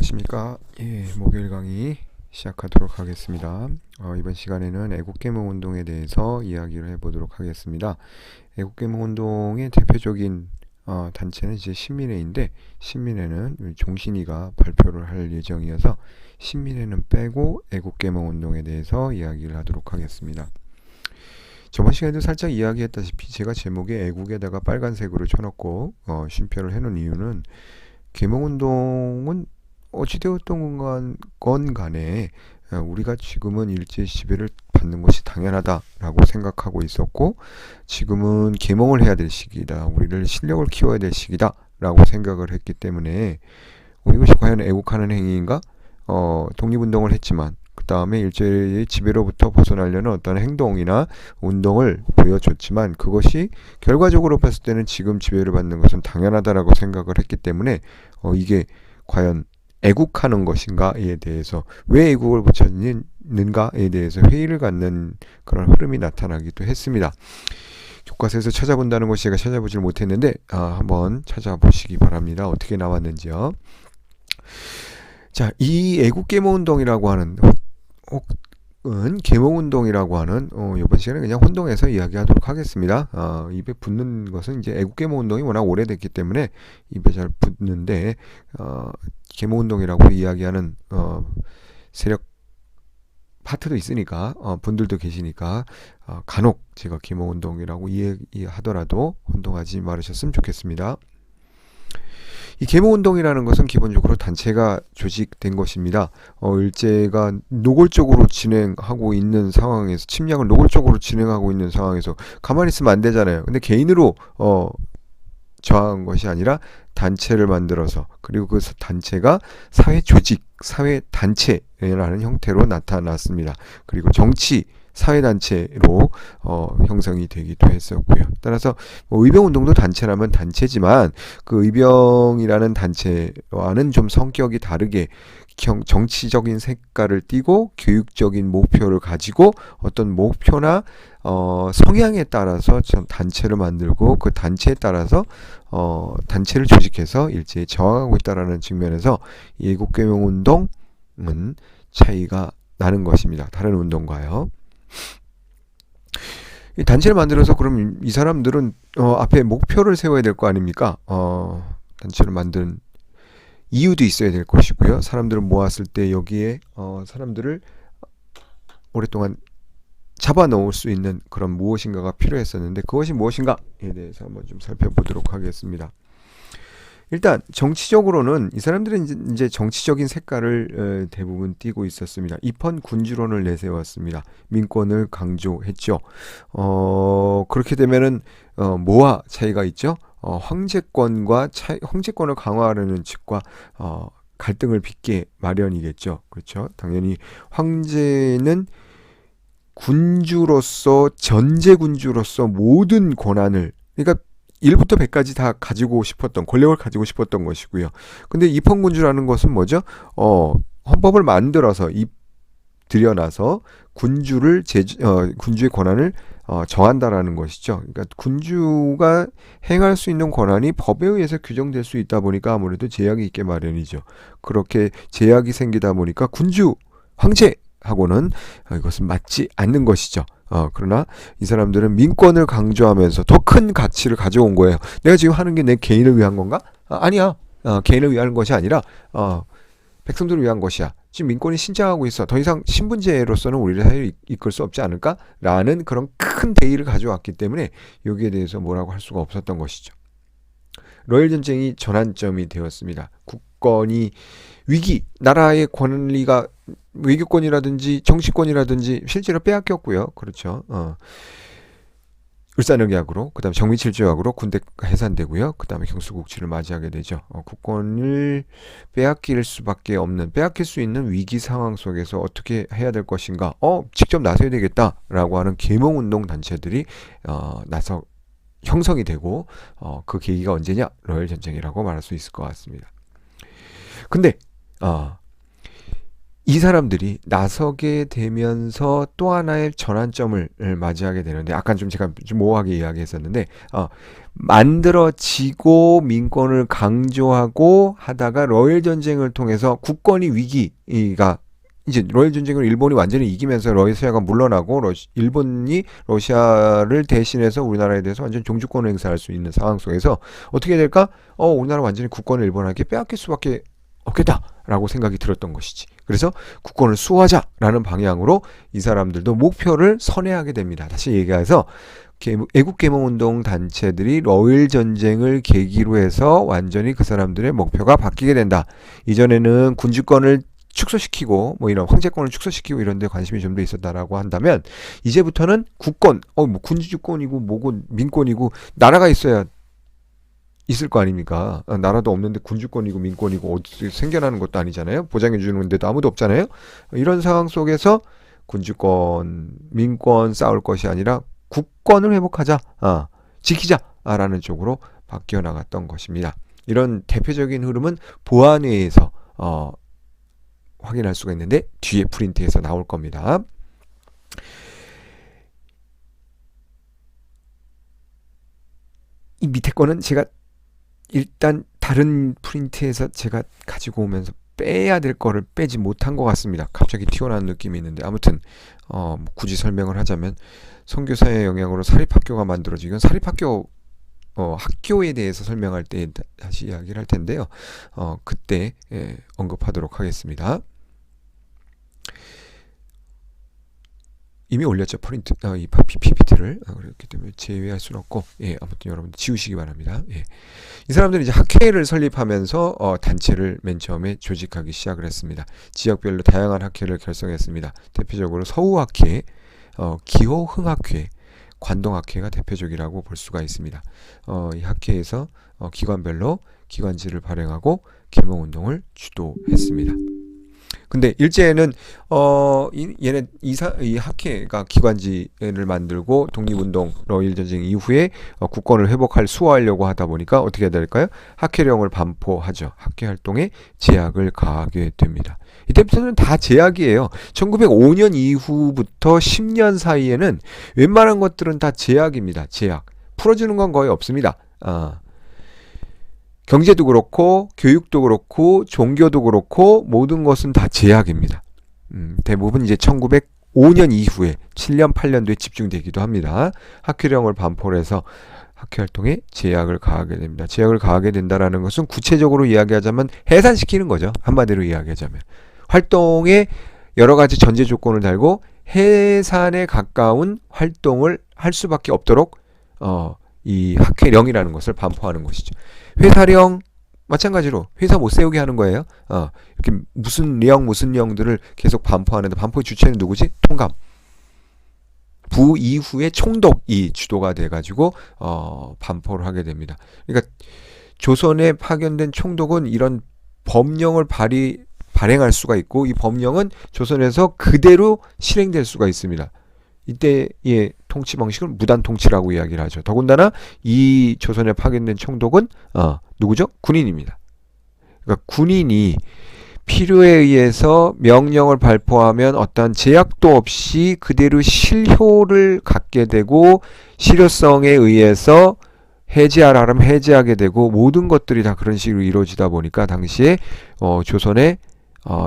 안녕하십니까. 목요일 강의 시작하도록 하겠습니다. 이번 시간에는 애국개몽운동에 대해서 이야기를 해보도록 하겠습니다. 애국개몽운동의 대표적인 단체는 이제 신민회인데, 신민회는 우리 종신이가 발표를 할 예정이어서 신민회는 빼고 애국개몽운동에 대해서 이야기를 하도록 하겠습니다. 저번 시간에도 살짝 이야기했다시피 제가 제목에 애국에다가 빨간색으로 쳐놓고 쉼표를 해놓은 이유는, 계몽운동은 어찌되었던 건 간에 우리가 지금은 일제 지배를 받는 것이 당연하다라고 생각하고 있었고, 지금은 계몽을 해야 될 시기다, 우리를 실력을 키워야 될 시기다 라고 생각을 했기 때문에 이것이 과연 애국하는 행위인가? 독립운동을 했지만 그 다음에 일제의 지배로부터 벗어나려는 어떤 행동이나 운동을 보여줬지만, 그것이 결과적으로 봤을 때는 지금 지배를 받는 것은 당연하다라고 생각을 했기 때문에 이게 과연 애국하는 것인가에 대해서, 왜 애국을 붙였는가에 대해서 회의를 갖는 그런 흐름이 나타나기도 했습니다. 교과서에서 찾아본다는 것이 제가 찾아보질 못했는데 한번 찾아보시기 바랍니다. 어떻게 나왔는지요. 자, 이 애국계몽운동이라고 하는, 혹은 계몽운동이라고 하는, 이번 시간에 그냥 혼동해서 이야기하도록 하겠습니다. 입에 붙는 것은 이제 애국계몽운동이 워낙 오래됐기 때문에 입에 잘 붙는데, 계몽운동이라고 이야기하는 세력 파트도 있으니까, 분들도 계시니까 간혹 제가 계몽운동이라고 이야기하더라도 혼동하지 말으셨으면 좋겠습니다. 이 계몽운동이라는 것은 기본적으로 단체가 조직된 것입니다. 일제가 노골적으로 진행하고 있는 상황에서, 침략을 노골적으로 진행하고 있는 상황에서 가만히 있으면 안 되잖아요. 근데 개인으로 저항한 것이 아니라 단체를 만들어서, 그리고 그 단체가 사회 조직, 사회 단체라는 형태로 나타났습니다. 그리고 정치 사회단체로 형성이 되기도 했었고요. 따라서 의병운동도 단체라면 단체지만, 그 의병이라는 단체와는 좀 성격이 다르게 정치적인 색깔을 띠고 교육적인 목표를 가지고 어떤 목표나 성향에 따라서 단체를 만들고, 그 단체에 따라서 단체를 조직해서 일제에 저항하고 있다는 측면에서 이 애국계몽운동은 차이가 나는 것입니다. 다른 운동과요. 이 단체를 만들어서 그럼 이 사람들은 앞에 목표를 세워야 될 거 아닙니까? 단체를 만든 이유도 있어야 될 것이고요. 사람들을 모았을 때 여기에 사람들을 오랫동안 잡아놓을 수 있는 그런 무엇인가가 필요했었는데, 그것이 무엇인가에 대해서 한번 좀 살펴보도록 하겠습니다. 일단 정치적으로는 이 사람들은 이제 정치적인 색깔을 대부분 띠고 있었습니다. 입헌 군주론을 내세웠습니다. 민권을 강조했죠. 그렇게 되면은 뭐와 차이가 있죠? 황제권을 강화하려는 측과 갈등을 빚게 마련이겠죠. 그렇죠? 당연히 황제는 군주로서, 전제군주로서 모든 권한을, 그러니까 1부터 100까지 다 가지고 싶었던, 권력을 가지고 싶었던 것이고요. 근데 입헌군주라는 것은 뭐죠? 헌법을 만들어서 들여놔서 군주의 권한을 정한다라는 것이죠. 그러니까 군주가 행할 수 있는 권한이 법에 의해서 규정될 수 있다 보니까 아무래도 제약이 있게 마련이죠. 그렇게 제약이 생기다 보니까 황제하고는 이것은 맞지 않는 것이죠. 그러나 이 사람들은 민권을 강조하면서 더 큰 가치를 가져온 거예요. 내가 지금 하는 게 내 개인을 위한 건가? 아니야. 개인을 위한 것이 아니라 백성들을 위한 것이야. 지금 민권이 신장하고 있어. 더 이상 신분제로서는 우리를 사회를 이끌 수 없지 않을까? 라는 그런 큰 대의를 가져왔기 때문에 여기에 대해서 뭐라고 할 수가 없었던 것이죠. 러일 전쟁이 전환점이 되었습니다. 국권이 나라의 권리가 외교권이라든지 정치권이라든지 실제로 빼앗겼고요. 그렇죠. 을사늑약으로, 그 다음에 정민칠조약으로 군대가 해산되고요. 그 다음에 경수국치를 맞이하게 되죠. 국권을 빼앗길 수 있는 위기 상황 속에서 어떻게 해야 될 것인가? 직접 나서야 되겠다라고 하는 계몽운동 단체들이 형성이 되고, 그 계기가 언제냐? 러일 전쟁이라고 말할 수 있을 것 같습니다. 근데 이 사람들이 나서게 되면서 또 하나의 전환점을 맞이하게 되는데, 아까 좀 제가 좀 모호하게 이야기했었는데, 만들어지고 민권을 강조하고 하다가 러일 전쟁을 통해서 국권이 위기가, 이제 러일 전쟁을 일본이 완전히 이기면서 러시아가 물러나고 일본이 러시아를 대신해서 우리나라에 대해서 완전 종주권을 행사할 수 있는 상황 속에서 어떻게 될까? 우리나라 완전히 국권을 일본에게 빼앗길 수밖에 없겠다라고 생각이 들었던 것이지. 그래서 국권을 수호하자라는 방향으로 이 사람들도 목표를 선회하게 됩니다. 다시 얘기해서 애국개몽운동 단체들이 러일 전쟁을 계기로 해서 완전히 그 사람들의 목표가 바뀌게 된다. 이전에는 군주권을 축소시키고 뭐 이런 황제권을 축소시키고 이런 데 관심이 좀 더 있었다라고 한다면, 이제부터는 국권, 뭐 군주권이고 뭐고 민권이고 나라가 있어야 있을 거 아닙니까? 나라도 없는데 군주권이고 민권이고 어디 생겨나는 것도 아니잖아요. 보장해 주는 데도 아무도 없잖아요. 이런 상황 속에서 군주권, 민권 싸울 것이 아니라 국권을 회복하자, 지키자라는 쪽으로 바뀌어 나갔던 것입니다. 이런 대표적인 흐름은 보안회에서 확인할 수가 있는데, 뒤에 프린트에서 나올 겁니다. 이 밑에 거는 제가 일단 다른 프린트에서 제가 가지고 오면서 빼야 될 거를 빼지 못한 것 같습니다. 갑자기 튀어나온 느낌이 있는데, 아무튼 굳이 설명을 하자면, 선교사의 영향으로 사립학교가 만들어지고, 이건 사립학교 학교에 대해서 설명할 때 다시 이야기를 할 텐데요. 그때 언급하도록 하겠습니다. 이미 올렸죠, 프린트, 이 PPT를. 그렇기 때문에 제외할 수는 없고, 아무튼 여러분들 지우시기 바랍니다. 이 사람들은 이제 학회를 설립하면서 단체를 맨 처음에 조직하기 시작을 했습니다. 지역별로 다양한 학회를 결성했습니다. 대표적으로 서우학회, 기호흥학회, 관동학회가 대표적이라고 볼 수가 있습니다. 이 학회에서 기관별로 기관지를 발행하고 계몽운동을 주도했습니다. 근데 일제에는 이 학회가 기관지를 만들고 독립운동 러일 전쟁 이후에 국권을 회복할 수호하려고 하다 보니까 어떻게 해야 될까요? 학회령을 반포하죠. 학회 활동에 제약을 가하게 됩니다. 이때부터는 다 제약이에요. 1905년 이후부터 10년 사이에는 웬만한 것들은 다 제약입니다. 제약. 풀어주는 건 거의 없습니다. 경제도 그렇고 교육도 그렇고 종교도 그렇고 모든 것은 다 제약입니다. 대부분 이제 1905년 이후에 7년 8년도에 집중되기도 합니다. 학회령을 반포를 해서 학회 활동에 제약을 가하게 됩니다. 제약을 가하게 된다는 것은 구체적으로 이야기하자면 해산시키는 거죠. 한마디로 이야기하자면 활동에 여러 가지 전제 조건을 달고 해산에 가까운 활동을 할 수밖에 없도록 이 학회령이라는 것을 반포하는 것이죠. 회사령 마찬가지로 회사 못 세우게 하는 거예요. 이렇게 무슨 령들을 계속 반포하는데, 반포의 주체는 누구지? 통감. 부 이후에 총독이 주도가 돼가지고 반포를 하게 됩니다. 그러니까 조선에 파견된 총독은 이런 법령을 발행할 수가 있고, 이 법령은 조선에서 그대로 실행될 수가 있습니다. 이때의 통치 방식을 무단 통치라고 이야기를 하죠. 더군다나 이 조선에 파견된 총독은 누구죠? 군인입니다. 그러니까 군인이 필요에 의해서 명령을 발표하면 어떠한 제약도 없이 그대로 실효를 갖게 되고, 실효성에 의해서 해제하라 하면 해제하게 되고, 모든 것들이 다 그런 식으로 이루어지다 보니까 당시에 조선의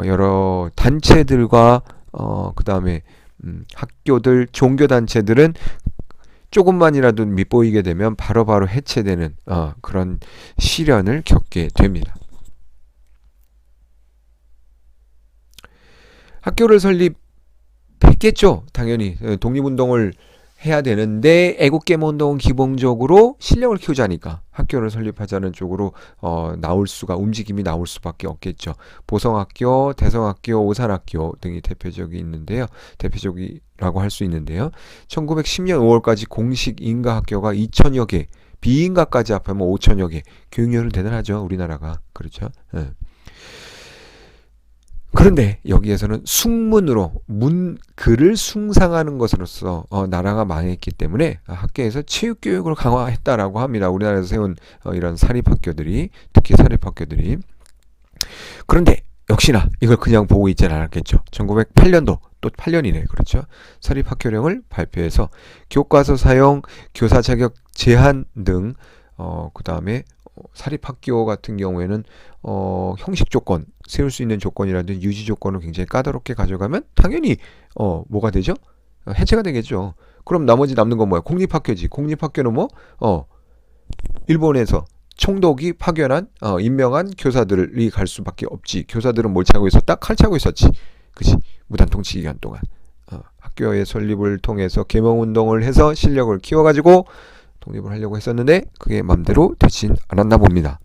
여러 단체들과 그 다음에 학교들, 종교단체들은 조금만이라도 밑보이게 되면 바로바로 해체되는 그런 시련을 겪게 됩니다. 학교를 설립했겠죠. 당연히 독립운동을 해야 되는데, 애국개몽운동은 기본적으로 실력을 키우자니까 학교를 설립하자는 쪽으로 움직임이 나올 수밖에 없겠죠. 보성학교, 대성학교, 오산학교 등이 대표적이라고 할 수 있는데요. 1910년 5월까지 공식 인가학교가 2,000여 개, 비인가까지 합하면 5,000여 개. 교육열은 대단하죠, 우리나라가. 그렇죠. 그런데 여기에서는 숙문으로 글을 숭상하는 것으로서 나라가 망했기 때문에 학교에서 체육교육을 강화했다라고 합니다. 우리나라에서 세운 이런 사립학교들이, 특히 사립학교들이. 그런데 역시나 이걸 그냥 보고 있지는 않았겠죠. 1908년도, 또 8년이네. 그렇죠. 사립학교령을 발표해서 교과서 사용, 교사 자격 제한 등, 그 다음에 사립학교 같은 경우에는 형식 조건, 세울 수 있는 조건이라든지 유지 조건을 굉장히 까다롭게 가져가면 당연히 뭐가 되죠? 해체가 되겠죠. 그럼 나머지 남는 건 뭐야? 공립학교지. 공립학교는 뭐? 일본에서 총독이 파견한 임명한 교사들이 갈 수밖에 없지. 교사들은 뭘 차고 있었다? 칼 차고 있었지. 그치? 무단 통치 기간 동안 학교의 설립을 통해서 계몽운동을 해서 실력을 키워가지고 독립을 하려고 했었는데 그게 맘대로 되진 않았나 봅니다.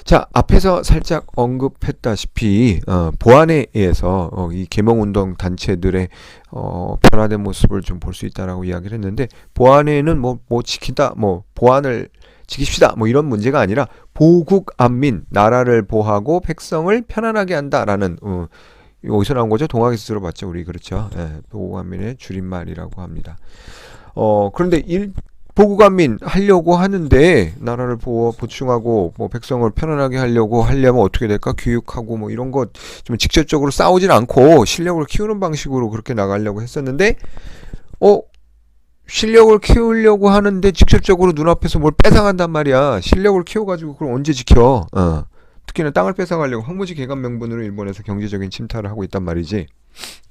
자, 앞에서 살짝 언급했다시피 보안에 의해서 이 계몽운동 단체들의 변화된 모습을 좀 볼 수 있다라고 이야기를 했는데, 보안에는 뭐 지킨다, 뭐 보안을 지킵시다, 뭐 이런 문제가 아니라 보국 안민, 나라를 보호하고 백성을 편안하게 한다라는 어디서 나온 거죠? 동학에서 들어봤죠, 우리. 그렇죠? 보국 안민의 줄임말이라고 합니다. 그런데 보국안민 하려고 하는데 나라를 보충하고 뭐 백성을 편안하게 하려면 어떻게 될까? 교육하고 뭐 이런 거 좀 직접적으로 싸우진 않고 실력을 키우는 방식으로 그렇게 나가려고 했었는데 실력을 키우려고 하는데 직접적으로 눈앞에서 뭘 뺏어간단 말이야. 실력을 키워가지고 그걸 언제 지켜? 특히나 땅을 뺏어가려고 황무지 개간 명분으로 일본에서 경제적인 침탈을 하고 있단 말이지.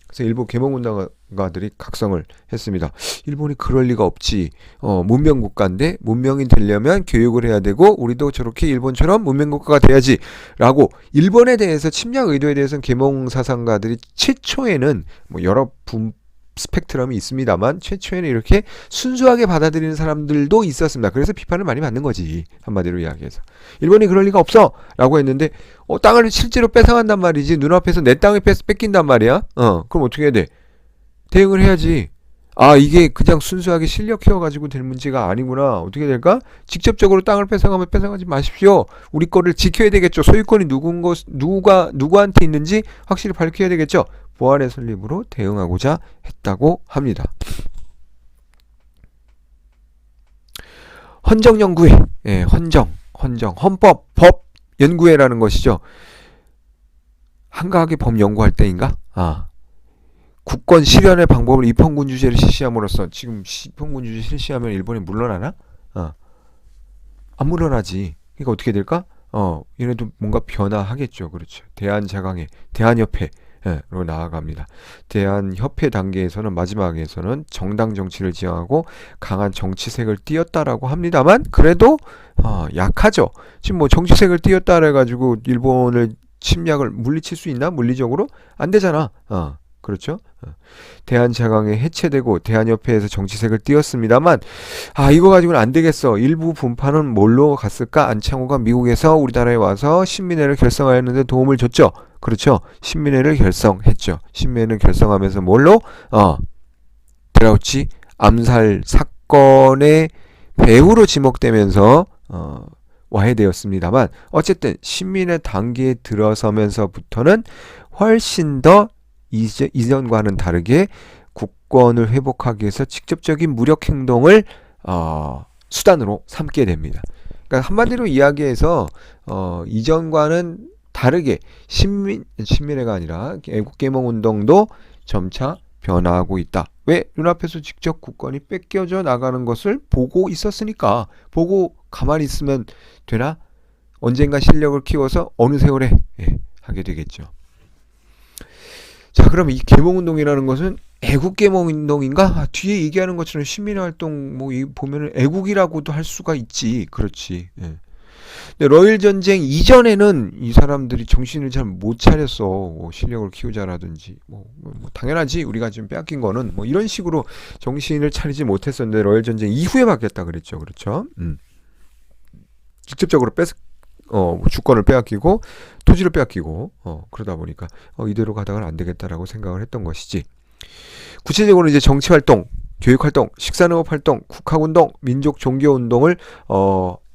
그래서 일부 계몽운동가들이 각성을 했습니다. 일본이 그럴 리가 없지. 문명국가인데 문명이 되려면 교육을 해야 되고 우리도 저렇게 일본처럼 문명국가가 돼야지 라고 일본에 대해서 침략 의도에 대해서는 계몽사상가들이 최초에는 뭐 여러 스펙트럼이 있습니다만 최초에는 이렇게 순수하게 받아들이는 사람들도 있었습니다. 그래서 비판을 많이 받는 거지. 한마디로 이야기해서. 일본이 그럴 리가 없어 라고 했는데 땅을 실제로 뺏어간단 말이지. 눈앞에서 내 땅을 뺏긴단 말이야. 그럼 어떻게 해야 돼? 대응을 해야지. 이게 그냥 순수하게 실력 키워가지고 될 문제가 아니구나. 어떻게 될까? 직접적으로 땅을 뺏어가면 뺏어가지 마십시오. 우리 거를 지켜야 되겠죠. 소유권이 누구한테 있는지 확실히 밝혀야 되겠죠. 보안의 설립으로 대응하고자 했다고 합니다. 헌정연구회, 헌법, 법 연구회라는 것이죠. 한가하게 법 연구할 때인가? 국권 실현의 방법을 입헌군주제를 실시함으로써, 지금 입헌군주제 실시하면 일본이 물러나나? 안 물러나지. 그러니까 어떻게 될까? 얘네도 뭔가 변화하겠죠. 그렇죠. 대한자강회, 대한협회, 로 나아갑니다. 대한협회 단계에서는, 마지막에서는 정당 정치를 지향하고 강한 정치색을 띄었다라고 합니다만, 그래도 약하죠. 지금 뭐 정치색을 띄었다 해가지고 일본을 침략을 물리칠 수 있나? 물리적으로? 안 되잖아. 그렇죠? 대한자강회 해체되고 대한협회에서 정치색을 띄었습니다만, 이거 가지고는 안 되겠어. 일부 분파는 뭘로 갔을까? 안창호가 미국에서 우리나라에 와서 신민회를 결성하였는데 도움을 줬죠. 그렇죠? 신민회를 결성했죠. 신민회를 결성하면서 뭘로? 데라우치 암살 사건의 배후로 지목되면서 와해되었습니다만, 어쨌든 신민회 단계에 들어서면서부터는 훨씬 더 이전과는 다르게 국권을 회복하기 위해서 직접적인 무력 행동을 수단으로 삼게 됩니다. 그러니까 한마디로 이야기해서 이전과는 다르게 신민회가 아니라 애국계몽운동도 점차 변화하고 있다. 왜? 눈앞에서 직접 국권이 뺏겨져 나가는 것을 보고 있었으니까. 보고 가만히 있으면 되나? 언젠가 실력을 키워서 어느 세월에 하게 되겠죠. 자, 그럼 이 계몽운동이라는 것은 애국계몽운동인가? 뒤에 얘기하는 것처럼 시민활동 뭐 보면은 애국이라고도 할 수가 있지. 그렇지. 근데 러일 전쟁 이전에는 이 사람들이 정신을 잘 못 차렸어. 뭐 실력을 키우자라든지 뭐 당연하지. 우리가 지금 빼앗긴 거는 뭐 이런 식으로 정신을 차리지 못했었는데 러일 전쟁 이후에 바뀌었다 그랬죠. 그렇죠? 직접적으로 주권을 빼앗기고 토지를 빼앗기고 그러다 보니까 이대로 가다가는 안 되겠다라고 생각을 했던 것이지. 구체적으로 이제 정치활동, 교육활동, 식산업활동, 국학운동, 민족 종교운동을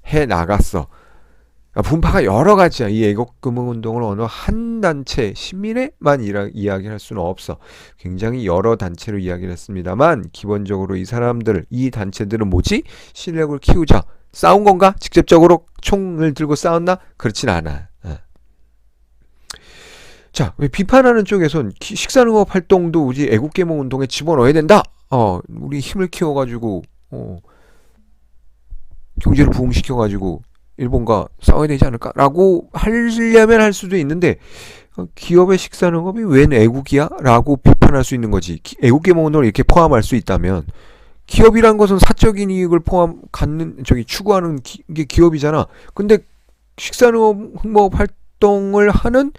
해 나갔어. 분파가 여러 가지야. 이 애국계몽운동을 어느 한 단체 신민회만 이야기할 수는 없어. 굉장히 여러 단체로 이야기를 했습니다만, 기본적으로 이 사람들, 이 단체들은 뭐지? 실력을 키우자. 싸운 건가? 직접적으로 총을 들고 싸웠나? 그렇진 않아. 자, 왜 비판하는 쪽에선 식사능업 활동도 우리 애국계몽 운동에 집어넣어야 된다. 우리 힘을 키워가지고 경제를 부흥시켜가지고 일본과 싸워야 되지 않을까라고 하려면 할 수도 있는데 기업의 식사능업이 웬 애국이야? 라고 비판할 수 있는 거지. 애국계몽 운동을 이렇게 포함할 수 있다면 기업이란 것은 사적인 이익을 추구하는 게 기업이잖아. 근데 식사능업 활동을 하는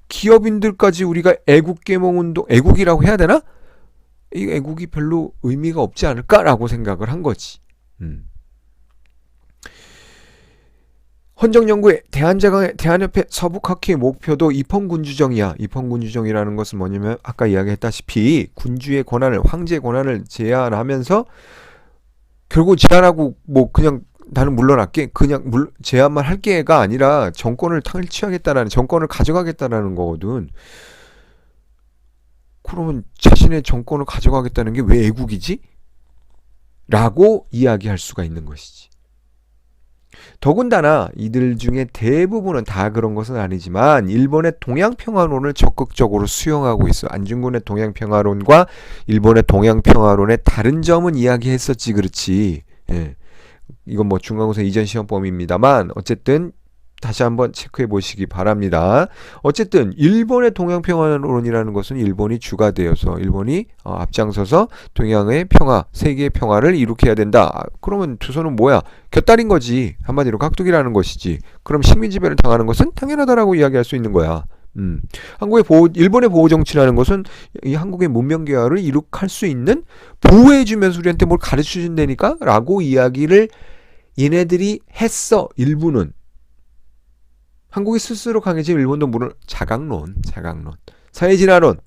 기업인들까지 우리가 애국계몽 운동, 애국이라고 해야 되나? 이 애국이 별로 의미가 없지 않을까라고 생각을 한 거지. 헌정연구회 대한협회 서북학회 목표도 입헌군주정이야. 입헌군주정이라는 것은 뭐냐면 아까 이야기했다시피 군주의 권한을, 황제의 권한을 제한하면서 결국 제한하고 뭐 그냥 나는 물러날게, 그냥 제한만 할게가 아니라 정권을 탈취하겠다라는, 정권을 가져가겠다라는 거거든. 그러면 자신의 정권을 가져가겠다는 게 왜 애국이지? 라고 이야기할 수가 있는 것이지. 더군다나 이들 중에 대부분은 다 그런 것은 아니지만 일본의 동양평화론을 적극적으로 수용하고 있어. 안중근의 동양평화론과 일본의 동양평화론의 다른 점은 이야기했었지, 그렇지. 예. 이건 뭐 중간고사 이전 시험범위입니다만 어쨌든 다시 한번 체크해 보시기 바랍니다. 어쨌든 일본의 동양평화론이라는 것은 일본이 주가 되어서 일본이 앞장서서 동양의 평화, 세계의 평화를 이룩해야 된다. 그러면 조선은 뭐야? 곁다린 거지. 한마디로 깍두기라는 것이지. 그럼 식민지배를 당하는 것은 당연하다라고 이야기할 수 있는 거야. 일본의 보호 정치라는 것은 이 한국의 문명 개화를 이룩할 수 있는, 보호해주면서 우리한테 뭘 가르쳐 준다니까? 라고 이야기를 얘네들이 했어. 일부는. 한국이 스스로 강해지면 일본도 물론 자강론. 사회진화론.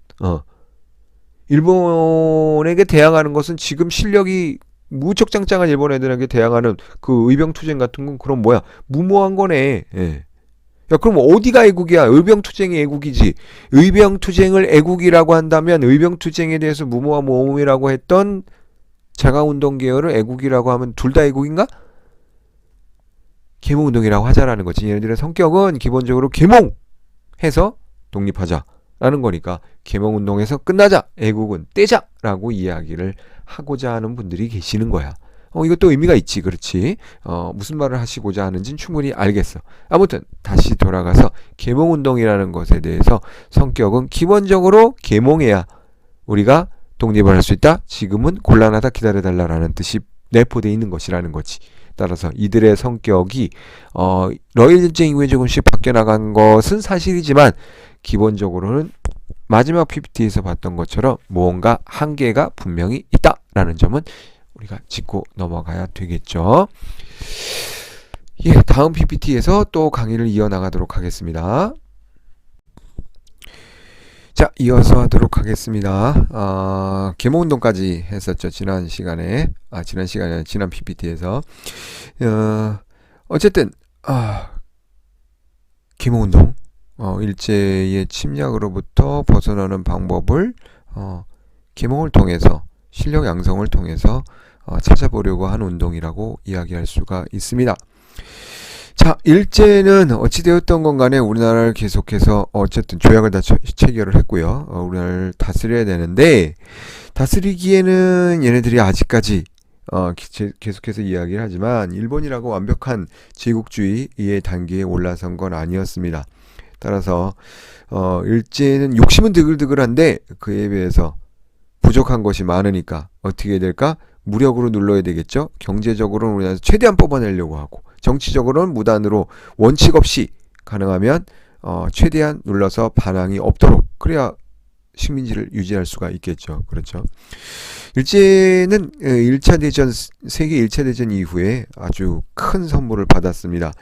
일본에게 대항하는 것은 지금 실력이 무척 짱짱한 일본 애들에게 대항하는 그 의병투쟁 같은 건 그럼 뭐야? 무모한 거네. 예. 야, 그럼 어디가 애국이야? 의병투쟁이 애국이지. 의병투쟁을 애국이라고 한다면 의병투쟁에 대해서 무모한 모험이라고 했던 자가운동 계열을 애국이라고 하면 둘 다 애국인가? 계몽운동이라고 하자라는 거지. 얘네들의 성격은 기본적으로 계몽해서 독립하자라는 거니까 계몽운동에서 끝나자, 애국은 떼자라고 이야기를 하고자 하는 분들이 계시는 거야. 이것도 의미가 있지, 그렇지. 무슨 말을 하시고자 하는지는 충분히 알겠어. 아무튼 다시 돌아가서 계몽운동이라는 것에 대해서 성격은 기본적으로 계몽해야 우리가 독립을 할 수 있다. 지금은 곤란하다, 기다려달라라는 뜻이 내포되어 있는 것이라는 거지. 따라서 이들의 성격이 러일 전쟁 이후에 조금씩 바뀌어나간 것은 사실이지만 기본적으로는 마지막 PPT에서 봤던 것처럼 무언가 한계가 분명히 있다라는 점은 우리가 짚고 넘어가야 되겠죠. 예, 다음 PPT에서 또 강의를 이어나가도록 하겠습니다. 자, 이어서 하도록 하겠습니다. 계몽운동까지 했었죠. 지난 PPT에서. 어쨌든, 계몽운동, 일제의 침략으로부터 벗어나는 방법을, 계몽을 통해서, 실력 양성을 통해서, 찾아보려고 하는 운동이라고 이야기할 수가 있습니다. 자, 일제는 어찌되었던 건 간에 우리나라를 계속해서 어쨌든 조약을 다 체결을 했고요. 우리나라를 다스려야 되는데 다스리기에는 얘네들이 아직까지 계속해서 이야기를 하지만 일본이라고 완벽한 제국주의의 단계에 올라선 건 아니었습니다. 따라서 일제는 욕심은 드글드글한데 그에 비해서 부족한 것이 많으니까 어떻게 해야 될까? 무력으로 눌러야 되겠죠. 경제적으로는 우리나라에서 최대한 뽑아내려고 하고 정치적으로는 무단으로 원칙 없이 가능하면 최대한 눌러서 반항이 없도록, 그래야 식민지를 유지할 수가 있겠죠. 그렇죠. 일제는 1차 대전, 세계 1차 대전 이후에 아주 큰 선물을 받았습니다.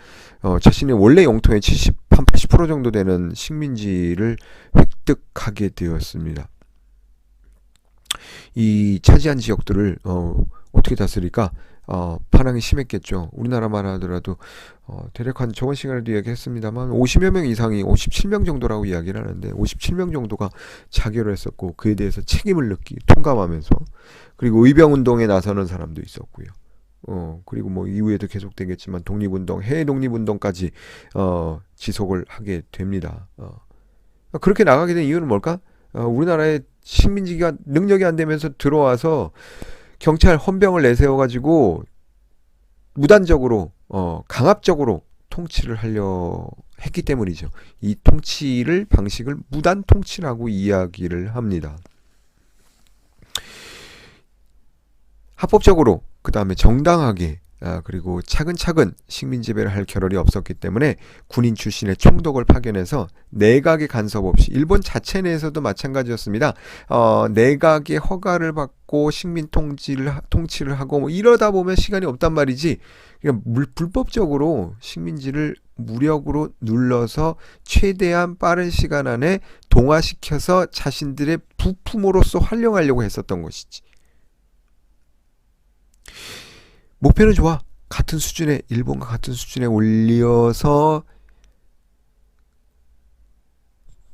자신의 원래 영토의 80% 정도 되는 식민지를 획득하게 되었습니다. 이 차지한 지역들을 어떻게 다스릴까? 반항이 심했겠죠. 우리나라만 하더라도 대략 한 저번 시간에도 이야기했습니다만 50여 명 이상이 57명 정도라고 이야기를 하는데 57명 정도가 자결을 했었고 그에 대해서 책임을 통감하면서, 그리고 의병운동에 나서는 사람도 있었고요. 그리고 뭐 이후에도 그렇게 나가게 된 이유는 뭘까? 우리나라의 식민지가 능력이 안 되면서 들어와서 경찰 헌병을 내세워가지고 무단적으로 강압적으로 통치를 하려 했기 때문이죠. 이 통치를 방식을 무단 통치라고 이야기를 합니다. 합법적으로 그 다음에 정당하게 그리고 차근차근 식민 지배를 할 겨를이 없었기 때문에 군인 출신의 총독을 파견해서 내각의 간섭 없이 일본 자체 내에서도 마찬가지였습니다. 내각의 허가를 받고 식민 통치를 하고 뭐 이러다 보면 시간이 없단 말이지. 그러니까 불법적으로 식민지를 무력으로 눌러서 최대한 빠른 시간 안에 동화시켜서 자신들의 부품으로서 활용하려고 했었던 것이지. 목표는 좋아. 같은 수준에 일본과 같은 수준에 올려서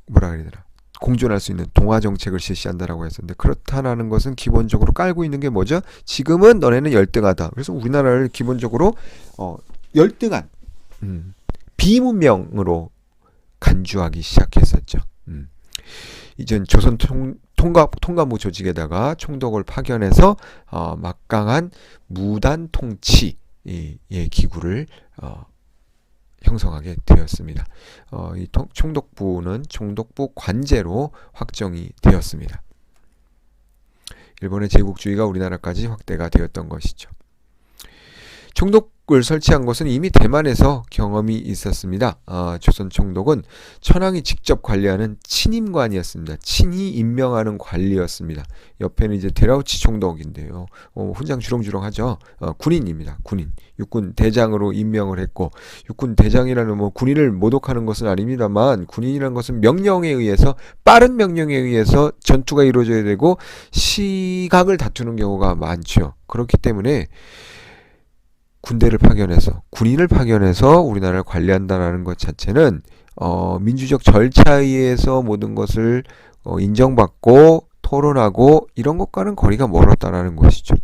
뭐라 그래야 되나 공존할 수 있는 동화 정책을 실시한다라고 했었는데 그렇다라는 것은 기본적으로 깔고 있는 게 뭐죠? 지금은 너네는 열등하다. 그래서 우리나라를 기본적으로 열등한 비문명으로 간주하기 시작했었죠. 이젠 조선 통감부 조직에다가 총독을 파견해서 막강한 무단 통치의 기구를 형성하게 되었습니다. 이 총독부는 총독부 관제로 확정이 되었습니다. 일본의 제국주의가 우리나라까지 확대가 되었던 것이죠. 총독을 설치한 것은 이미 대만에서 경험이 있었습니다. 조선 총독은 천황이 직접 관리하는 친임관이었습니다. 친히 임명하는 관리였습니다. 옆에는 이제 데라우치 총독인데요. 훈장 주렁주렁하죠. 군인입니다. 군인. 육군 대장으로 임명을 했고 육군 대장이라는 뭐 군인을 모독하는 것은 아닙니다만 군인이라는 것은 명령에 의해서 빠른 명령에 의해서 전투가 이루어져야 되고 시각을 다투는 경우가 많죠. 그렇기 때문에 군대를 파견해서 군인을 파견해서 우리나라를 관리한다는 것 자체는 민주적 절차에 의해서 모든 것을 인정받고 토론하고 이런 것과는 거리가 멀었다라는 것이죠.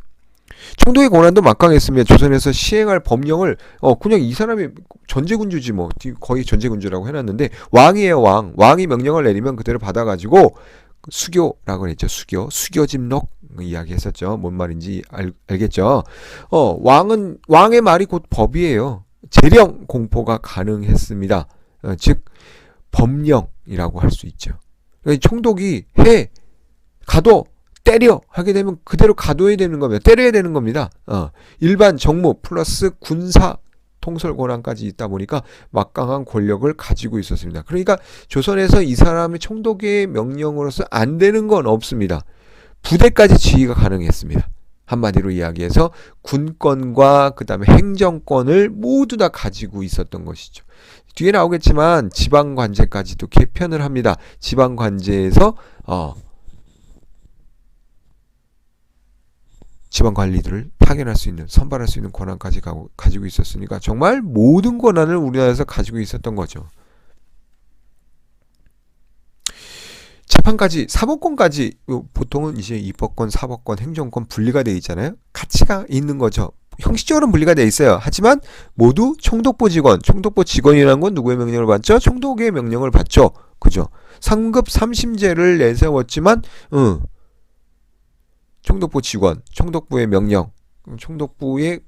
총독의 권한도 막강했습니다. 조선에서 시행할 법령을 그냥 이 사람이 전제군주지 뭐 거의 전제군주라고 해놨는데 왕이에요. 왕이 명령을 내리면 그대로 받아가지고 수교라고 했죠. 수교집록 이야기했었죠. 뭔 말인지 알겠죠. 왕의 말이 곧 법이에요. 재령 공포가 가능했습니다. 즉 법령이라고 할 수 있죠. 총독이 가둬 때려 하게 되면 그대로 가둬야 되는 겁니다. 때려야 되는 겁니다. 일반 정무 플러스 군사 통솔 권한까지 있다 보니까 막강한 권력을 가지고 있었습니다. 그러니까 조선에서 이 사람의 총독의 명령으로서 안 되는 건 없습니다. 부대까지 지휘가 가능했습니다. 한마디로 이야기해서 군권과 그 다음에 행정권을 모두 다 가지고 있었던 것이죠. 뒤에 나오겠지만 지방관제까지도 개편을 합니다. 지방관제에서 지방관리들을 파견할 수 있는 선발할 수 있는 권한까지 가지고 있었으니까 정말 모든 권한을 우리나라에서 가지고 있었던 거죠. 재판까지 사법권까지 보통은 이제 입법권, 사법권, 행정권 분리가 되어 있잖아요. 가치가 있는 거죠. 형식적으로는 분리가 되어 있어요. 하지만 모두 총독부 직원, 총독부 직원이라는 건 누구의 명령을 받죠? 총독의 명령을 받죠. 그죠? 상급 3심제를 내세웠지만 총독부 직원, 총독부의 명령, 총독부의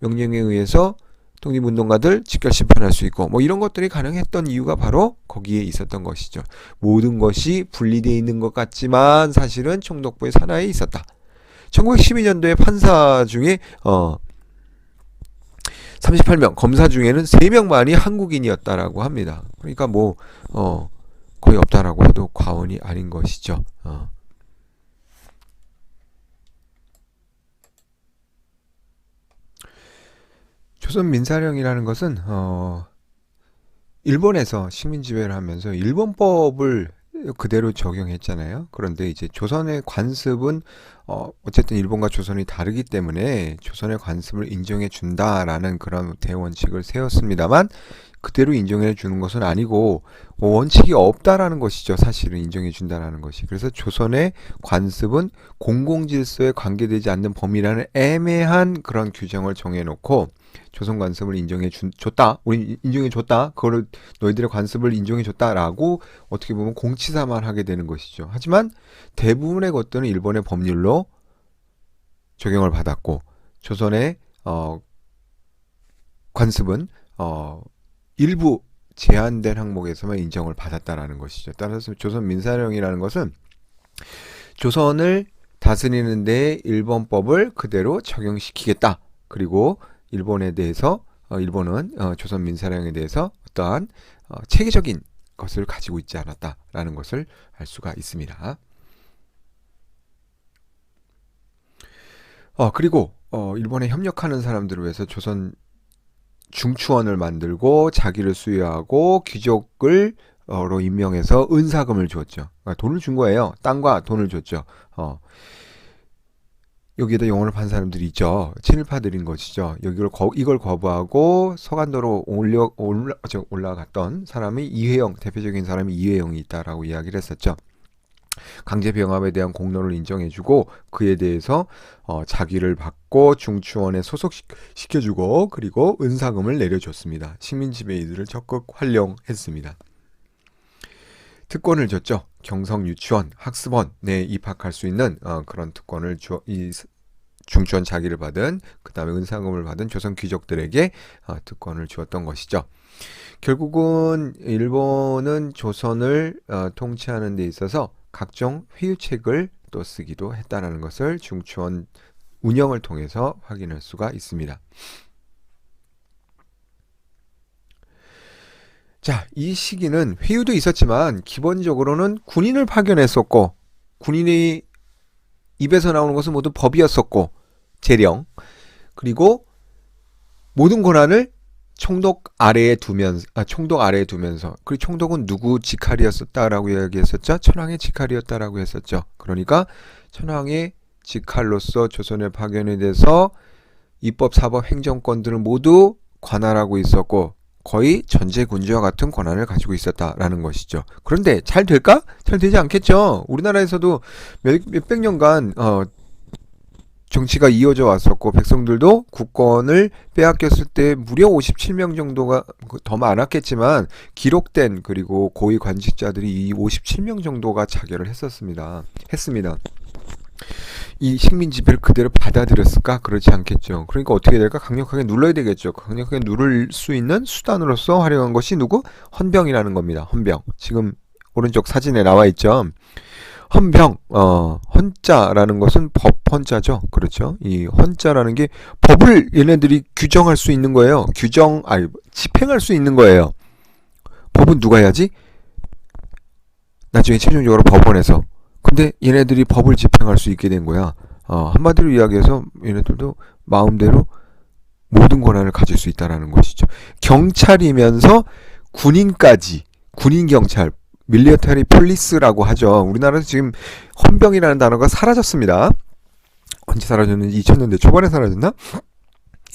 명령에 의해서 독립운동가들 직결 심판할 수 있고 뭐 이런 것들이 가능했던 이유가 바로 거기에 있었던 것이죠. 모든 것이 분리되어 있는 것 같지만 사실은 총독부의 산하에 있었다. 1912년도에 판사 중에 38명, 검사 중에는 3명만이 한국인이었다라고 합니다. 그러니까 뭐 거의 없다라고 해도 과언이 아닌 것이죠. 조선 민사령이라는 것은 일본에서 식민지배를 하면서 일본법을 그대로 적용했잖아요. 그런데 이제 조선의 관습은 어쨌든 일본과 조선이 다르기 때문에 조선의 관습을 인정해 준다라는 그런 대원칙을 세웠습니다만 그대로 인정해 주는 것은 아니고 원칙이 없다라는 것이죠. 사실은 인정해 준다라는 것이. 그래서 조선의 관습은 공공질서에 관계되지 않는 범위라는 애매한 그런 규정을 정해놓고 조선 관습을 줬다. 우리 인정해 줬다. 그거를 너희들의 관습을 인정해 줬다라고 어떻게 보면 공치사만 하게 되는 것이죠. 하지만 대부분의 것들은 일본의 법률로 적용을 받았고 조선의 관습은 일부 제한된 항목에서만 인정을 받았다라는 것이죠. 따라서 조선 민사령이라는 것은 조선을 다스리는 데 일본법을 그대로 적용시키겠다. 그리고 일본에 대해서 일본은 조선 민사령에 대해서 어떠한 체계적인 것을 가지고 있지 않았다라는 것을 알 수가 있습니다. 그리고 일본에 협력하는 사람들을 위해서 조선 중추원을 만들고 자기를 수여하고 귀족을 로 임명해서 은사금을 줬죠. 돈을 준 거예요. 땅과 돈을 줬죠. 여기에다 영혼을 판 사람들이 있죠. 친일파들인 것이죠. 이걸 거부하고 서간도로 올라갔던 사람이 이회영, 대표적인 사람이 이회영이 있다라고 이야기를 했었죠. 강제병합에 대한 공로를 인정해주고 그에 대해서 자기를 받고 중추원에 소속시켜주고 그리고 은사금을 내려줬습니다. 식민지배 이들을 적극 활용했습니다. 특권을 줬죠. 경성 유치원, 학습원에 입학할 수 있는 그런 특권을 이 중추원 자기를 받은 그 다음에 은사금을 받은 조선 귀족들에게 특권을 주었던 것이죠. 결국은 일본은 조선을 통치하는 데 있어서 각종 회유책을 또 쓰기도 했다는 것을 중추원 운영을 통해서 확인할 수가 있습니다. 자, 이 시기는 회유도 있었지만 기본적으로는 군인을 파견했었고 군인의 입에서 나오는 것은 모두 법이었었고 재령 그리고 모든 권한을 총독 아래에 두면서 그리고 총독은 누구 직할이었었다라고 이야기했었죠. 천황의 직할이었다라고 했었죠. 그러니까 천황의 직할로서 조선에 파견이 돼서 입법, 사법, 행정권들을 모두 관할하고 있었고 거의 전제군주와 같은 권한을 가지고 있었다라는 것이죠. 그런데 잘 될까? 잘 되지 않겠죠. 우리나라에서도 몇백 년간 정치가 이어져 왔었고 백성들도 국권을 빼앗겼을 때 무려 57명 정도가 더 많았겠지만 기록된 그리고 고위 관직자들이 이 57명 정도가 자결을 했습니다. 이 식민 지배를 그대로 받아들였을까? 그렇지 않겠죠. 그러니까 어떻게 될까? 강력하게 눌러야 되겠죠. 강력하게 누를 수 있는 수단으로서 활용한 것이 누구? 헌병이라는 겁니다. 헌병. 지금 오른쪽 사진에 나와 있죠. 헌병, 헌자라는 것은 법 헌자죠. 그렇죠. 이 헌자라는 게 법을 얘네들이 규정할 수 있는 거예요. 집행할 수 있는 거예요. 법은 누가 해야지? 나중에 최종적으로 법원에서. 근데 얘네들이 법을 집행할 수 있게 된 거야. 한마디로 이야기해서 얘네들도 마음대로 모든 권한을 가질 수 있다는 것이죠. 경찰이면서 군인까지, 군인경찰, 밀리터리 폴리스라고 하죠. 우리나라에서 지금 헌병이라는 단어가 사라졌습니다. 언제 사라졌는지 2000년대 초반에 사라졌나?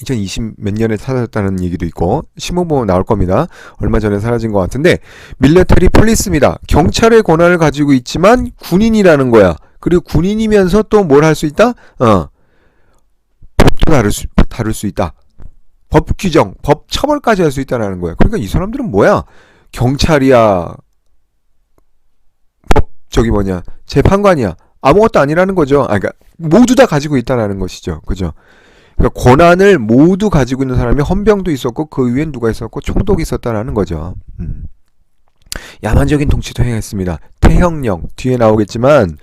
2020 몇 년에 사라졌다는 얘기도 있고 신문 보면 나올 겁니다. 얼마 전에 사라진 것 같은데 밀리터리 폴리스입니다. 경찰의 권한을 가지고 있지만 군인이라는 거야. 그리고 군인이면서 또 뭘 할 수 있다? 법도 다룰 수 있다. 법 규정, 법 처벌까지 할 수 있다는 거야. 그러니까 이 사람들은 뭐야? 경찰이야. 재판관이야. 아무것도 아니라는 거죠. 그러니까 모두 다 가지고 있다는 것이죠. 그죠? 그러니까 권한을 모두 가지고 있는 사람이 헌병도 있었고 그 위엔 누가 있었고 총독이 있었다라는 거죠. 야만적인 통치도 행했습니다. 태형령 뒤에 나오겠지만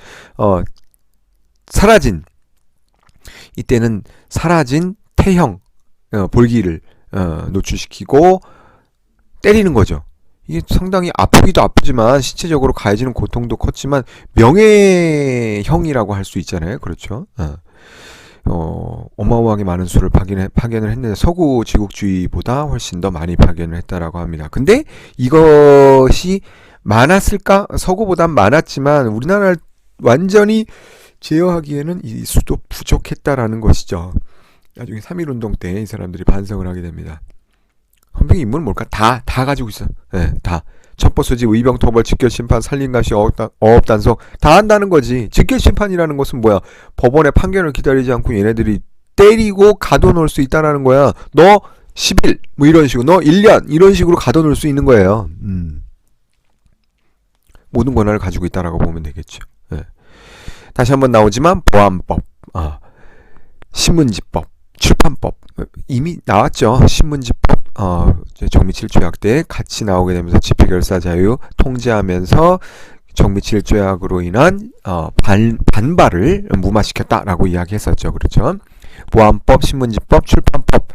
이때는 사라진 태형 볼기를 노출시키고 때리는 거죠. 이게 상당히 아프기도 아프지만 신체적으로 가해지는 고통도 컸지만 명예형이라고 할 수 있잖아요. 그렇죠. 어마어마하게 많은 수를 파견을 했는데 서구 제국주의보다 훨씬 더 많이 파견을 했다라고 합니다. 근데 이것이 많았을까? 서구보단 많았지만 우리나라를 완전히 제어하기에는 이 수도 부족했다라는 것이죠. 나중에 3.1운동 때 이 사람들이 반성을 하게 됩니다. 헌병의 임무는 뭘까? 다 가지고 있어. 네, 다. 첩보수집, 의병토벌, 직결심판, 살림감시, 어업단속 다 한다는 거지. 직결심판이라는 것은 뭐야? 법원의 판결을 기다리지 않고 얘네들이 때리고 가둬놓을 수 있다라는 거야. 너 10일 뭐 이런 식으로, 너 1년 이런 식으로 가둬놓을 수 있는 거예요. 모든 권한을 가지고 있다라고 보면 되겠죠. 예. 다시 한번 나오지만 보안법, 신문지법, 출판법 이미 나왔죠. 신문지법, 정미칠 조약 때 같이 나오게 되면서 집회결사 자유 통제하면서 정미칠 조약으로 인한 반발을 무마시켰다라고 이야기했었죠. 그렇죠. 보안법, 신문지법, 출판법,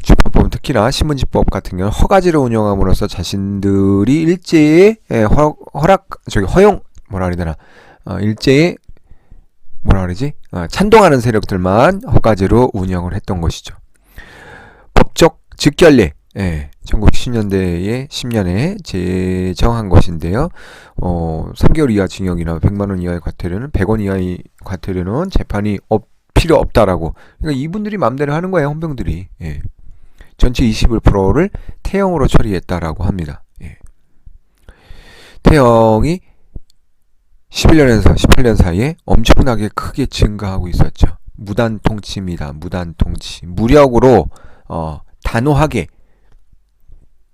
출판법은 특히나 신문지법 같은 경우는 허가지를 운영함으로써 자신들이 일제에 허용 뭐라 그래야 되나, 일제에 뭐라 그러지? 찬동하는 세력들만 허가제로 운영을 했던 것이죠. 법적 즉결례, 1910년대에 10년에 제정한 것인데요. 3개월 이하 징역이나 100만 원 이하의 과태료는 100원 이하의 과태료는 재판이 필요 없다라고. 그러니까 이분들이 마음대로 하는 거예요, 헌병들이. 예. 전체 21%를 태형으로 처리했다라고 합니다. 예. 태형이 11년에서 18년 사이에 엄청나게 크게 증가하고 있었죠. 무단 통치입니다. 무단 통치. 무력으로 단호하게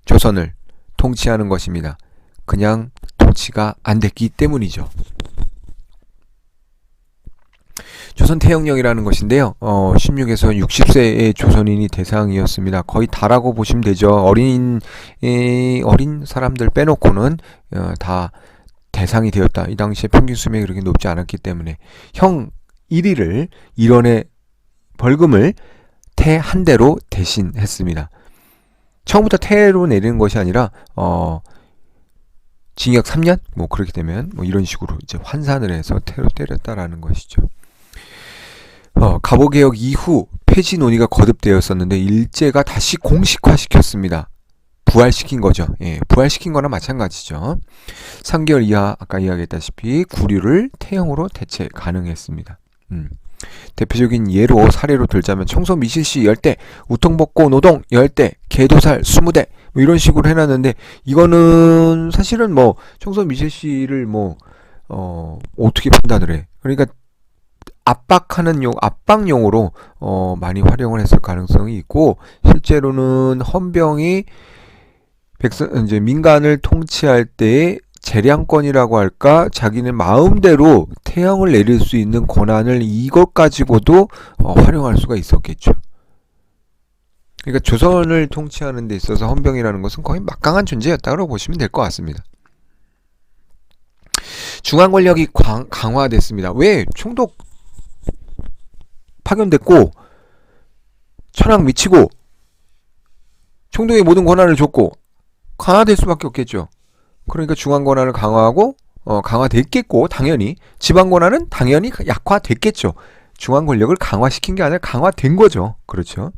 조선을 통치하는 것입니다. 그냥 통치가 안 됐기 때문이죠. 조선 태형령이라는 것인데요. 16에서 60세의 조선인이 대상이었습니다. 거의 다라고 보시면 되죠. 어린 사람들 빼놓고는 다 대상이 되었다. 이 당시에 평균 수명이 그렇게 높지 않았기 때문에 형 1일을 1원의 벌금을 태 한 대로 대신했습니다. 처음부터 태로 내리는 것이 아니라 징역 3년 뭐 그렇게 되면 뭐 이런 식으로 이제 환산을 해서 태로 때렸다라는 것이죠. 갑오개혁 이후 폐지 논의가 거듭되었었는데 일제가 다시 공식화시켰습니다. 부활시킨 거죠. 예, 부활시킨 거나 마찬가지죠. 3개월 이하 아까 이야기했다시피 구류를 태형으로 대체 가능했습니다. 대표적인 사례로 들자면 청소 미실시 10대, 우통복고 노동 10대, 개도살 20대 뭐 이런 식으로 해놨는데, 이거는 사실은 뭐 청소 미실시를 어떻게 판단을 해? 그러니까 압박용으로 많이 활용을 했을 가능성이 있고, 실제로는 헌병이 이제 민간을 통치할 때의 재량권이라고 할까, 자기는 마음대로 태형을 내릴 수 있는 권한을 이것 가지고도 활용할 수가 있었겠죠. 그러니까 조선을 통치하는 데 있어서 헌병이라는 것은 거의 막강한 존재였다고 보시면 될 것 같습니다. 중앙 권력이 강화됐습니다. 왜? 총독 파견됐고 천황 미치고 총독의 모든 권한을 줬고 강화될 수밖에 없겠죠. 그러니까 중앙 권한을 강화하고 강화됐겠고, 당연히 지방 권한은 당연히 약화됐겠죠. 중앙 권력을 강화시킨 게 아니라 강화된 거죠. 그렇죠.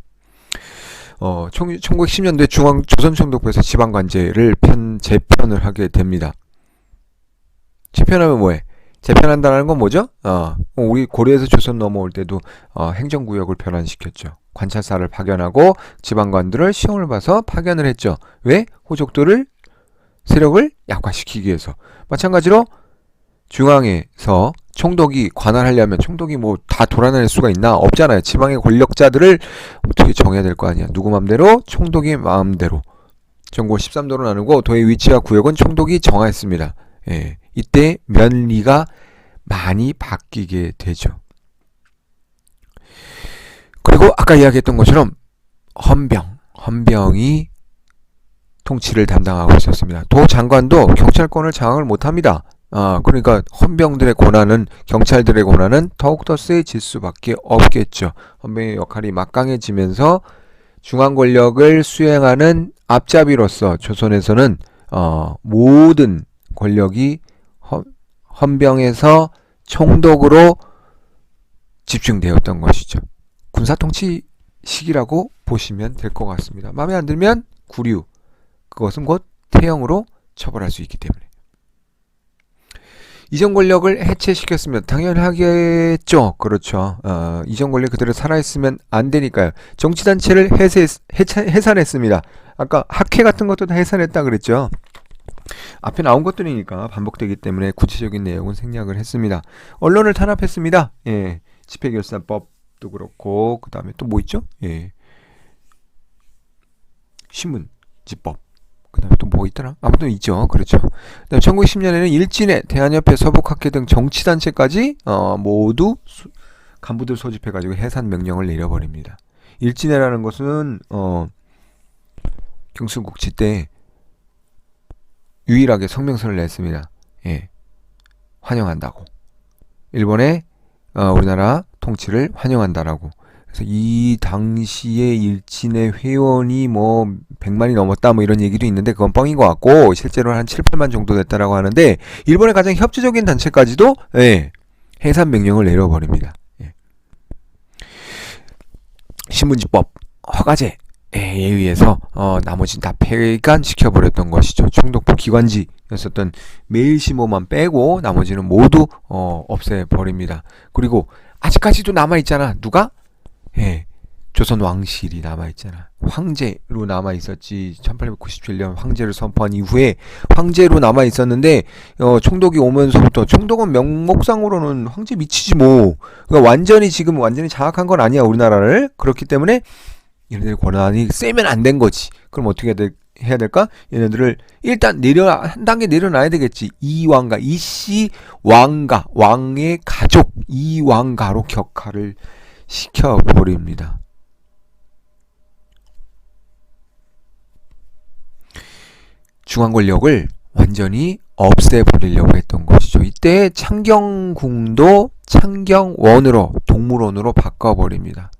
1910년대 조선 총독부에서 지방 관제를 재편을 하게 됩니다. 재편하면 뭐해? 재편한다는 건 뭐죠? 우리 고려에서 조선 넘어올 때도 행정구역을 변환시켰죠. 관찰사를 파견하고 지방관들을 시험을 봐서 파견을 했죠. 왜? 호족들을 세력을 약화시키기 위해서. 마찬가지로 중앙에서 총독이 관할하려면 총독이 뭐 다 돌아다닐 수가 있나? 없잖아요. 지방의 권력자들을 어떻게 정해야 될 거 아니야. 누구 맘대로? 총독이 마음대로. 전국을 13도로 나누고 도의 위치와 구역은 총독이 정하였습니다. 예, 이때 면리가 많이 바뀌게 되죠. 그리고 아까 이야기했던 것처럼 헌병이 통치를 담당하고 있었습니다. 도 장관도 경찰권을 장악을 못합니다. 그러니까 헌병들의 권한은, 경찰들의 권한은 더욱더 세질 수밖에 없겠죠. 헌병의 역할이 막강해지면서 중앙 권력을 수행하는 앞잡이로서 조선에서는 모든 권력이 헌병에서 총독으로 집중되었던 것이죠. 군사통치식이라고 보시면 될 것 같습니다. 마음에 안 들면 구류, 그것은 곧 태형으로 처벌할 수 있기 때문에. 이전 권력을 해체시켰습니다. 당연하겠죠. 그렇죠. 이전 권력 그대로 살아있으면 안 되니까요. 정치단체를 해산했습니다. 아까 학회 같은 것도 다 해산했다 그랬죠. 앞에 나온 것들이니까 반복되기 때문에 구체적인 내용은 생략을 했습니다. 언론을 탄압했습니다. 예, 집회결사법 기업도 그렇고 그 다음에 또 뭐 있죠? 예, 신문지법. 그 다음에 또 뭐 있더라? 아무튼 있죠. 그렇죠. 그다음에 1910년에는 일진회, 대한협회, 서북학회 등 정치단체까지 모두 간부들 소집해가지고 해산 명령을 내려버립니다. 일진회라는 것은 경순국치 때 유일하게 성명서를 냈습니다. 예, 환영한다고. 일본의 우리나라 통치를 환영한다라고. 그래서 이 당시에 일진의 회원이 뭐 100만이 넘었다 뭐 이런 얘기도 있는데 그건 뻥인 것 같고 실제로 한 7, 8만 정도 됐다라고 하는데 일본의 가장 협조적인 단체까지도 예, 해산 명령을 내려버립니다. 예. 신문지법, 허가제에 의해서 나머지는 다 폐간시켜버렸던 것이죠. 총독부 기관지였었던 매일신문만 빼고 나머지는 모두 없애버립니다. 그리고 아직까지도 남아있잖아. 누가? 예, 조선 왕실이 남아있잖아. 황제로 남아있었지. 1897년 황제를 선포한 이후에 황제로 남아있었는데 총독이 오면서부터 총독은 명목상으로는 황제 미치지 뭐. 그러니까 완전히 장악한 건 아니야 우리나라를. 그렇기 때문에 얘네들 권한이 세면 안 된 거지. 그럼 어떻게 해야 될까? 얘네들을 일단 한 단계 내려놔야 되겠지. 이왕가, 이씨 왕가, 왕의 가족 이왕가로 격하를 시켜버립니다. 중앙 권력을 완전히 없애버리려고 했던 것이죠. 이때 창경궁도 창경원으로, 동물원으로 바꿔버립니다.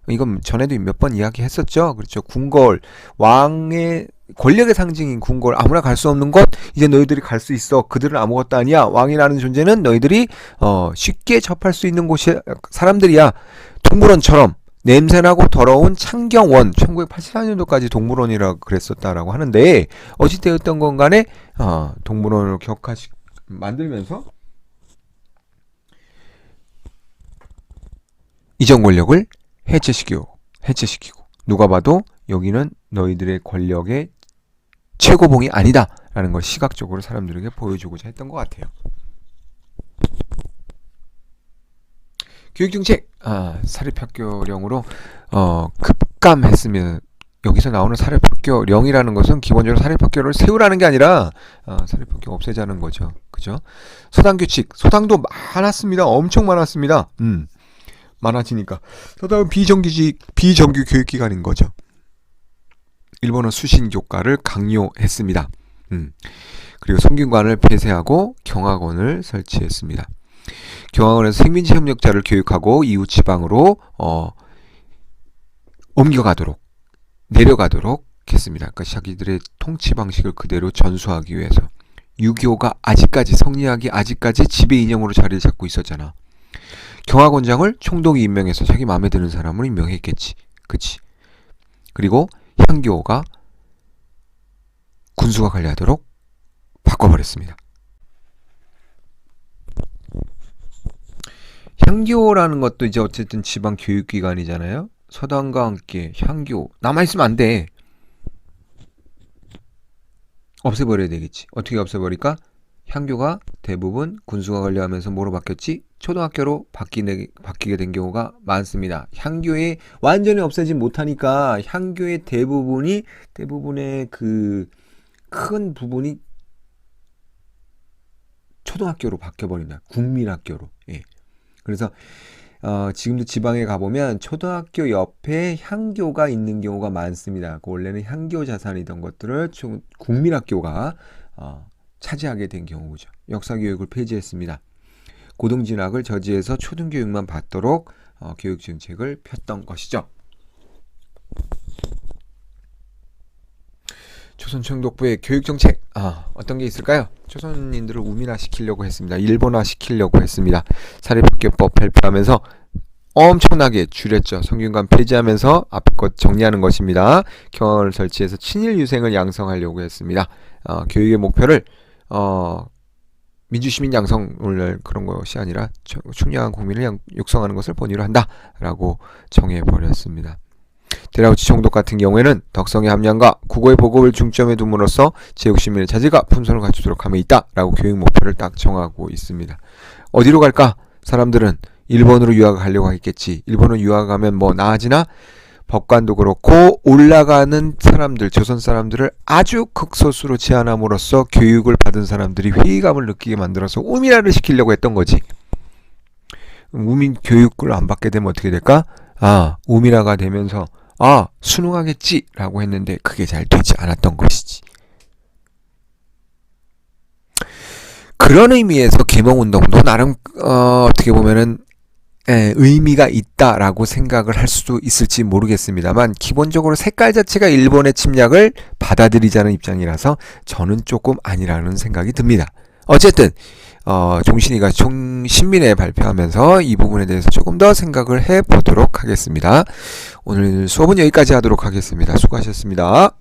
이건 전에도 몇 번 이야기했었죠. 그렇죠. 궁궐, 왕의 권력의 상징인 궁궐, 아무나 갈 수 없는 것, 이제 너희들이 갈 수 있어. 그들은 아무것도 아니야. 왕이라는 존재는 너희들이 쉽게 접할 수 있는 곳이 사람들이야. 동물원처럼 냄새나고 더러운 창경원, 1984년도까지 동물원이라고 그랬었다라고 하는데 어찌되었던 건 간에 동물원으로 격화식 만들면서 이전 권력을 해체시키고 누가 봐도 여기는 너희들의 권력의 최고봉이 아니다 라는 걸 시각적으로 사람들에게 보여주고자 했던 것 같아요. 교육정책, 사립학교령으로 급감했으면 여기서 나오는 사립학교령이라는 것은 기본적으로 사립학교를 세우라는 게 아니라 사립학교 없애자는 거죠. 그죠? 소당규칙, 소당도 많았습니다. 엄청 많았습니다. 많아지니까 소당은 비정규 교육기관인 거죠. 일본어 수신교과를 강요했습니다. 그리고 성균관을 폐쇄하고 경학원을 설치했습니다. 경학원에서 식민지 협력자를 교육하고 이웃 지방으로 내려가도록 했습니다. 그러니까 자기들의 통치 방식을 그대로 전수하기 위해서. 6.25가 성리학이 아직까지 지배 이념으로 자리를 잡고 있었잖아. 경학원장을 총독이 임명해서 자기 마음에 드는 사람을 임명했겠지. 그치? 그리고 향교가 군수가 관리하도록 바꿔버렸습니다. 향교라는 것도 이제 어쨌든 지방 교육기관이잖아요. 서당과 함께 향교 남아있으면 안 돼. 없애버려야 되겠지. 어떻게 없애버릴까? 향교가 대부분 군수가 관리하면서 뭐로 바뀌었지? 초등학교로 바뀌게 된 경우가 많습니다. 향교에 완전히 없애지 못하니까 향교의 대부분의 그 큰 부분이 초등학교로 바뀌어버린다. 국민학교로. 예. 그래서 지금도 지방에 가보면 초등학교 옆에 향교가 있는 경우가 많습니다. 원래는 향교 자산이던 것들을 국민학교가 차지하게 된 경우죠. 역사교육을 폐지했습니다. 고등진학을 저지해서 초등교육만 받도록 교육정책을 폈던 것이죠. 조선총독부의 교육정책 어떤 게 있을까요? 조선인들을 우민화시키려고 했습니다. 일본화시키려고 했습니다. 사립학교법 발표하면서 엄청나게 줄였죠. 성균관 폐지하면서 앞에 것 정리하는 것입니다. 경학원을 설치해서 친일 유생을 양성하려고 했습니다. 교육의 목표를 민주시민 양성을 그런 것이 아니라 충량한 국민을 육성하는 것을 본의로 한다라고 정해버렸습니다. 데라우치 총독 같은 경우에는 덕성의 함량과 국어의 보급을 중점에 둠으로써 제국시민의 자질과 품성을 갖추도록 함에 있다라고 교육 목표를 딱 정하고 있습니다. 어디로 갈까? 사람들은 일본으로 유학하려고 했겠지. 일본으로 유학하면 뭐 나아지나? 법관도 그렇고 올라가는 사람들, 조선 사람들을 아주 극소수로 제한함으로써 교육을 받은 사람들이 회의감을 느끼게 만들어서 우미라를 시키려고 했던 거지. 우민 교육을 안 받게 되면 어떻게 될까? 우미라가 되면서 순응하겠지 라고 했는데 그게 잘 되지 않았던 것이지. 그런 의미에서 계몽운동도 나름 어떻게 보면은 의미가 있다라고 생각을 할 수도 있을지 모르겠습니다만 기본적으로 색깔 자체가 일본의 침략을 받아들이자는 입장이라서 저는 조금 아니라는 생각이 듭니다. 어쨌든 종신이가 신민에 발표하면서 이 부분에 대해서 조금 더 생각을 해보도록 하겠습니다. 오늘 수업은 여기까지 하도록 하겠습니다. 수고하셨습니다.